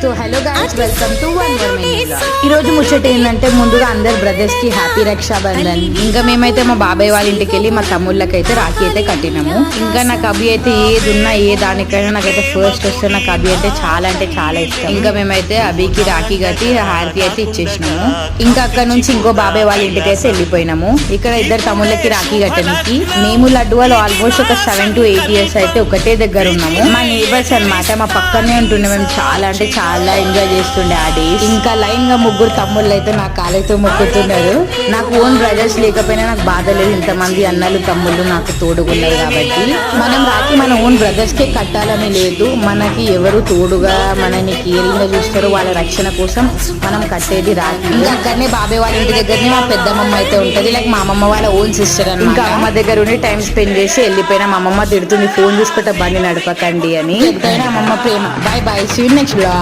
So hello guys, welcome to one more mini vlog. ఈ రోజు ముచ్చట ఏంటంటే, ముందుగా అందరు బ్రదర్స్ కి హ్యాపీ రక్షాబంధన్. ఇంకా మేమైతే మా బాబాయ్ వాళ్ళ ఇంటికి వెళ్ళి మా తమ్ముళ్ళకైతే రాఖీ అయితే కట్టినాము. ఇంకా నాకు అభి అయితే ఏది ఉన్నా ఏ దానికైనా నాకైతే ఫస్ట్ వస్తే నాకు అభి అంటే చాలా ఇష్టం. ఇంకా మేమైతే అభికి రాఖీ కట్టి హారతి అయితే ఇచ్చేసినాము. ఇంకా అక్కడ నుంచి ఇంకో బాబాయ్ వాళ్ళ ఇంటికి అయితే వెళ్ళిపోయినాము. ఇక్కడ ఇద్దరు తమ్ముళ్ళకి రాఖీ కట్టడానికి మేము లడ్డు వాళ్ళు ఆల్మోస్ట్ ఒక 7 to 8 years అయితే ఒకటే దగ్గర ఉన్నాము. మా నేబర్స్ అన్నమాట, మా పక్కనే ఉంటుండే. మేము చాలా ఎంజాయ్ చేస్తుండే ఆ డేస్. ఇంకా లైన్ గా ముగ్గురు తమ్ముళ్ళు అయితే నా కాలైతే మొక్కుతున్నారు. నాకు ఓన్ బ్రదర్స్ లేకపోయినా నాకు బాధ లేదు, ఇంతమంది అన్నలు తమ్ముళ్ళు నాకు తోడుగున్నారు కాబట్టి. మనం రాఖీ మన ఓన్ బ్రదర్స్ కే కట్టాలని లేదు, మనకి ఎవరు తోడుగా మనని కేరింగ్ గా చూస్తారో వాళ్ళ రక్షణ కోసం మనం కట్టేది రాఖీ. ఇంకా అక్కడనే బాబాయ్ వాళ్ళ ఇంటి దగ్గరనే మా పెద్దమ్మమ్మ అయితే ఉంటది, లైక్ మా అమ్మమ్మ వాళ్ళ ఓన్ సిస్టర్ అని. ఇంకా అమ్మ దగ్గర ఉండి టైం స్పెండ్ చేసి వెళ్ళిపోయినా. మా అమ్మమ్మ తిడుతుంది, ఫోన్ చూసుకుంటే బండి నడపకండి అని. ఎంతైనా అమ్మమ్మ ప్రేమ. Bye bye, see you next vlog.